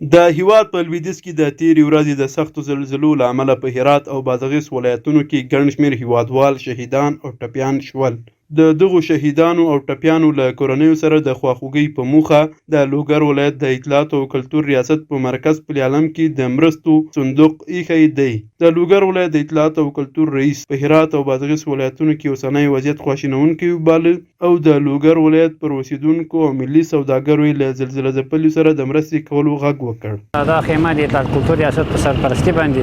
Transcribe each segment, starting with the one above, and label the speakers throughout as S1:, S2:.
S1: د هیواد په لویدیځ کې د تېرې ورځې د سختو زلزلو له امله په هرات او بادغیس ولایتونو کې ګڼ شمېر هیوادوال شهیدان او ټپیان شول. د دغو شهیدانو او ټپیانو له کورنیو سره د خواخوږۍ په موخه د لوګر ولایت د اطلاعات او کلتور ریاست په مرکز پل عالم کې د مرستو صندوق ایښی دی. د لوګر ولایت د اطلاعات او کلتور رئیس په هرات او بادغیس ولایتونو کې اوسنی وضعیت خواشینونکی وباله او د لوګر ولایت پر اوسېدونکو او ملي سوداګرو له زلزله ځپلیو سره د مرستې کولو غږ وکړ.
S2: دا خیمه د اطلاعات کلتور ریاست په سرپرستي باندې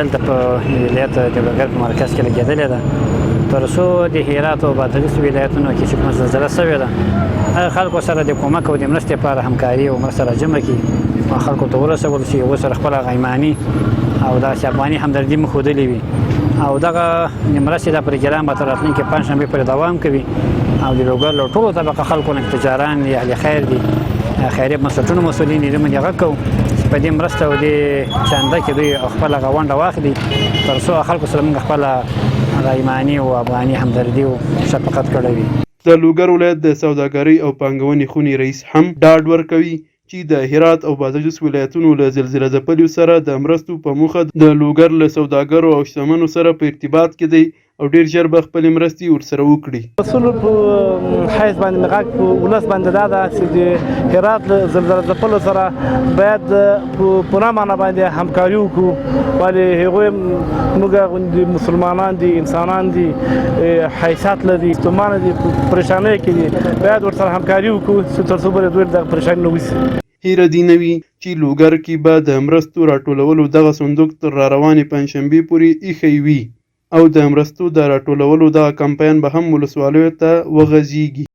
S2: دلته په ولایت د لوګر په مرکز کې لګېدلې ده تر څو د هرات او بادغیس ولایتونو کې چې کومه زلزله شوې ده هغه خلکو سره د کومک او د مرستې لپاره همکاري او مرسته راجمع کړي، خلکو ته ورسول شي، هغوی سره خپله ایماني او داسې افغاني همدردي مو ښودلې وي او دغه مرستې د پروګرام به تر راتلونکي پنجشنبې پورې دوام کوي او د لوګر له ټولو طبقه خلکو نه تجاران دي، اهل خیر دي، خیریه بنسټونو مسؤلین دي، موږ هغه کوو چې په دې مرسته او دې چانده کې دوی خپله هغه ونډه واخلي تر څو خلکو سره موږ خپله ایماني او افغاني همدردي او شفقت کړی وي.
S1: د لوګر ولایت د سوداګرۍ او پانګونې خونې رئیس هم ډاډ ورکوي چې د هرات او بادغیس ولایتونو له زلزله ځپلیو سره د مرستو په موخه د لوګر له سوداګرو او شتمنو سره په ارتباط کې دی او ډیر ژر به خپلې مرستې ورسره وکړي.
S3: مسؤل په حیث باندې مې غږ په ولس باندې دا ده چې د هرات له زلزله ځپلو سره باید په پوره معنا باندې همکاري وکړو، ولې هغوی موږ غوندې مسلمانان دي، انسانان دي، حیثیت لري، ستومانه دي، په پریشانۍ کې دي، باید ورسره همکاري وکړو چې تر څو به دوی دغه پریشاني نه وشي.
S1: هیره دې نه وي چې لوګر کې به د مرستو راټولولو دغه صندوق تر راروانې پنجشنبې پورې ایښی وي او د مرستو د راټولولو دغه کمپاین به هم ولسوالیو ته وغځېږي.